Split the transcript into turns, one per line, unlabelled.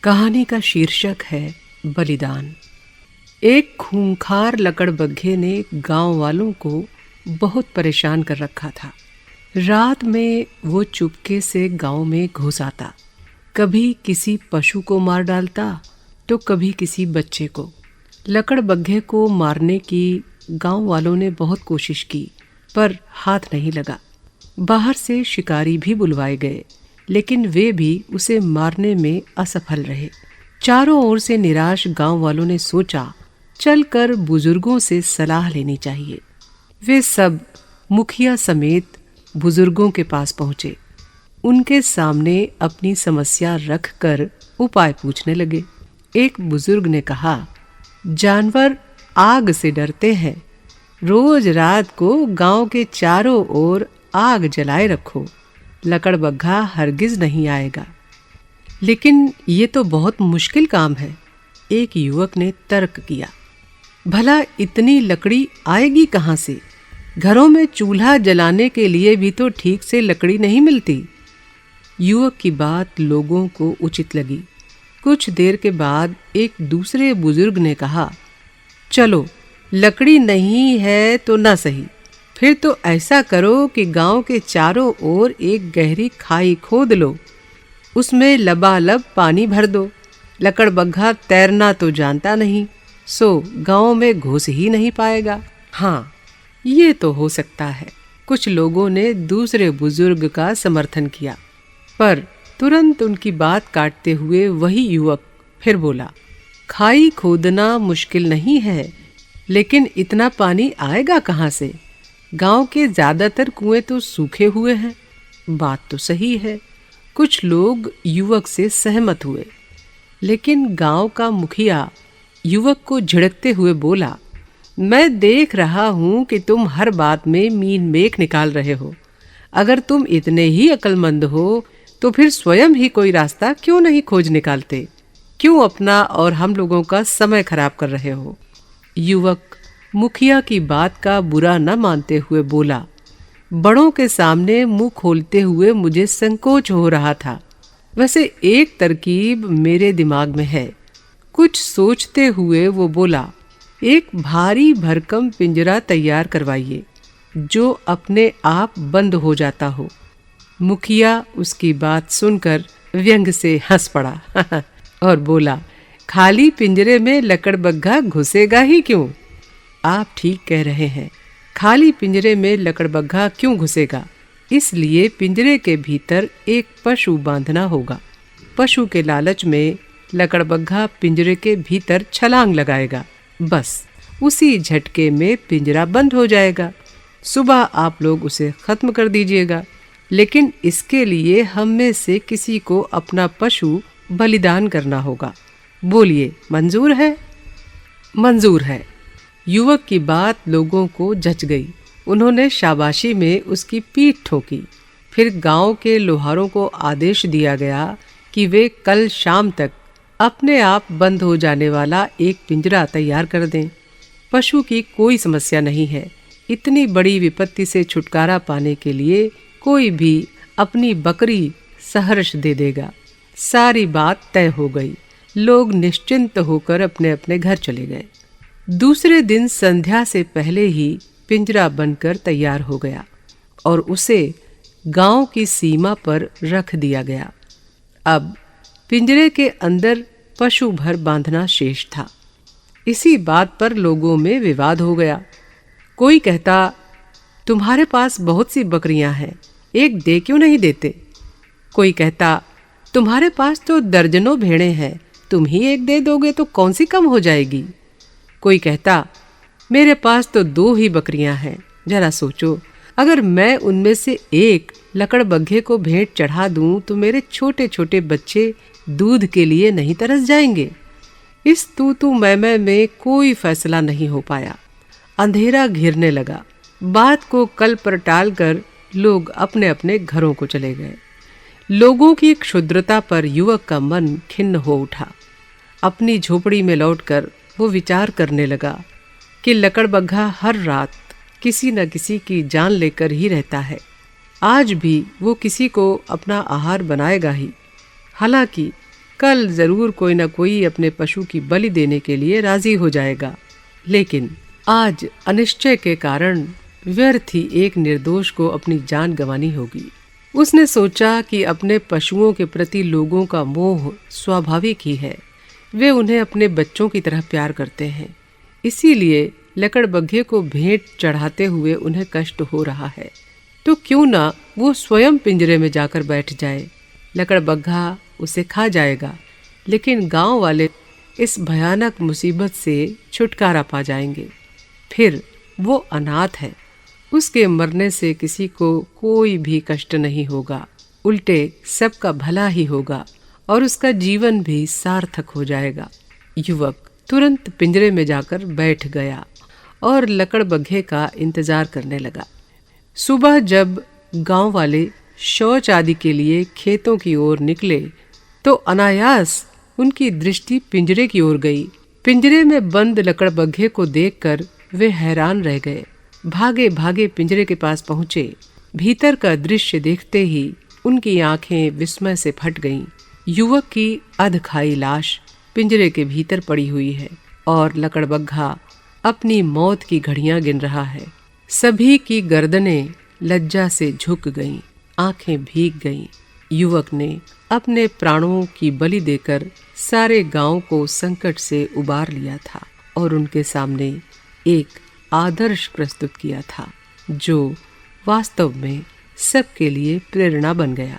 कहानी का शीर्षक है बलिदान। एक खूंखार लकड़बग्घे ने गांव वालों को बहुत परेशान कर रखा था। रात में वो चुपके से गांव में घुस आता, कभी किसी पशु को मार डालता तो कभी किसी बच्चे को। लकड़बग्घे को मारने की गांव वालों ने बहुत कोशिश की, पर हाथ नहीं लगा। बाहर से शिकारी भी बुलवाए गए, लेकिन वे भी उसे मारने में असफल रहे। चारों ओर से निराश गांव वालों ने सोचा, चलकर बुजुर्गों से सलाह लेनी चाहिए। वे सब मुखिया समेत बुजुर्गों के पास पहुंचे। उनके सामने अपनी समस्या रखकर उपाय पूछने लगे। एक बुजुर्ग ने कहा, जानवर आग से डरते हैं। रोज रात को गांव के चारों ओर आग जलाए रखो, लकड़बग्घा हरगिज नहीं आएगा। लेकिन ये तो बहुत मुश्किल काम है, एक युवक ने तर्क किया। भला इतनी लकड़ी आएगी कहाँ से? घरों में चूल्हा जलाने के लिए भी तो ठीक से लकड़ी नहीं मिलती। युवक की बात लोगों को उचित लगी। कुछ देर के बाद एक दूसरे बुजुर्ग ने कहा, चलो लकड़ी नहीं है तो ना सही, फिर तो ऐसा करो कि गांव के चारों ओर एक गहरी खाई खोद लो, उसमें लबालब पानी भर दो। लकड़बग्घा तैरना तो जानता नहीं, सो गांव में घुस ही नहीं पाएगा। हाँ, ये तो हो सकता है। कुछ लोगों ने दूसरे बुजुर्ग का समर्थन किया, पर तुरंत उनकी बात काटते हुए वही युवक फिर बोला, खाई खोदना मुश्किल नहीं है, लेकिन इतना पानी आएगा कहाँ से? गांव के ज्यादातर कुएं तो सूखे हुए हैं। बात तो सही है। कुछ लोग युवक से सहमत हुए, लेकिन गांव का मुखिया युवक को झिड़कते हुए बोला, मैं देख रहा हूं कि तुम हर बात में मीन मेख निकाल रहे हो। अगर तुम इतने ही अक्लमंद हो तो फिर स्वयं ही कोई रास्ता क्यों नहीं खोज निकालते? क्यों अपना और हम लोगों का समय खराब कर रहे हो? युवक मुखिया की बात का बुरा न मानते हुए बोला, बड़ों के सामने मुंह खोलते हुए मुझे संकोच हो रहा था। वैसे एक तरकीब मेरे दिमाग में है। कुछ सोचते हुए वो बोला, एक भारी भरकम पिंजरा तैयार करवाइए जो अपने आप बंद हो जाता हो। मुखिया उसकी बात सुनकर व्यंग से हंस पड़ा और बोला, खाली पिंजरे में लकड़बग्घा घुसेगा ही क्यों? आप ठीक कह रहे हैं, खाली पिंजरे में लकड़बग्घा क्यों घुसेगा? इसलिए पिंजरे के भीतर एक पशु बांधना होगा। पशु के लालच में लकड़बग्घा पिंजरे के भीतर छलांग लगाएगा। बस उसी झटके में पिंजरा बंद हो जाएगा। सुबह आप लोग उसे खत्म कर दीजिएगा, लेकिन इसके लिए हम में से किसी को अपना पशु बलिदान करना होगा। बोलिए, मंजूर है? मंजूर है। युवक की बात लोगों को जच गई। उन्होंने शाबाशी में उसकी पीठ ठोकी। फिर गांव के लोहारों को आदेश दिया गया कि वे कल शाम तक अपने आप बंद हो जाने वाला एक पिंजरा तैयार कर दें। पशु की कोई समस्या नहीं है। इतनी बड़ी विपत्ति से छुटकारा पाने के लिए कोई भी अपनी बकरी सहर्ष दे देगा। सारी बात तय हो गई। लोग निश्चिंत होकर अपने अपने घर चले गए। दूसरे दिन संध्या से पहले ही पिंजरा बनकर तैयार हो गया और उसे गांव की सीमा पर रख दिया गया। अब पिंजरे के अंदर पशु भर बांधना शेष था। इसी बात पर लोगों में विवाद हो गया। कोई कहता, तुम्हारे पास बहुत सी बकरियां हैं, एक दे क्यों नहीं देते? कोई कहता, तुम्हारे पास तो दर्जनों भेड़ें हैं, तुम ही एक दे दोगे तो कौन सी कम हो जाएगी? कोई कहता, मेरे पास तो 2 ही बकरियां हैं, जरा सोचो, अगर मैं उनमें से एक लकड़बग्घे को भेंट चढ़ा दूं तो मेरे छोटे छोटे बच्चे दूध के लिए नहीं तरस जाएंगे? इस तू मैं में कोई फैसला नहीं हो पाया। अंधेरा घिरने लगा। बात को कल पर टालकर लोग अपने अपने घरों को चले गए। लोगों की क्षुद्रता पर युवक का मन खिन्न हो उठा। अपनी झोपड़ी में लौटकर वो विचार करने लगा कि लकड़बग्घा हर रात किसी न किसी की जान लेकर ही रहता है। आज भी वो किसी को अपना आहार बनाएगा ही। हालांकि कल जरूर कोई न कोई अपने पशु की बलि देने के लिए राजी हो जाएगा। लेकिन आज अनिश्चय के कारण व्यर्थ ही एक निर्दोष को अपनी जान गंवानी होगी। उसने सोचा कि अपने पशुओं के प्रति लोगों का मोह स्वाभाविक ही है, वे उन्हें अपने बच्चों की तरह प्यार करते हैं, इसीलिए लकड़बग्घे को भेंट चढ़ाते हुए उन्हें कष्ट हो रहा है, तो क्यों ना वो स्वयं पिंजरे में जाकर बैठ जाए। लकड़बग्घा उसे खा जाएगा, लेकिन गांव वाले इस भयानक मुसीबत से छुटकारा पा जाएंगे। फिर वो अनाथ है, उसके मरने से किसी को कोई भी कष्ट नहीं होगा, उल्टे सबका भला ही होगा और उसका जीवन भी सार्थक हो जाएगा। युवक तुरंत पिंजरे में जाकर बैठ गया और लकड़बग्घे का इंतजार करने लगा। सुबह जब गांव वाले शौच आदि के लिए खेतों की ओर निकले तो अनायास उनकी दृष्टि पिंजरे की ओर गई। पिंजरे में बंद लकड़बग्घे को देखकर वे हैरान रह गए। भागे भागे पिंजरे के पास पहुंचे। भीतर का दृश्य देखते ही उनकी आंखें विस्मय से फट गईं। युवक की अधखाई लाश पिंजरे के भीतर पड़ी हुई है और लकड़बग्घा अपनी मौत की घड़ियां गिन रहा है। सभी की गर्दनें लज्जा से झुक गईं, आंखें भीग गईं। युवक ने अपने प्राणों की बलि देकर सारे गांव को संकट से उबार लिया था और उनके सामने एक आदर्श प्रस्तुत किया था, जो वास्तव में सबके लिए प्रेरणा बन गया।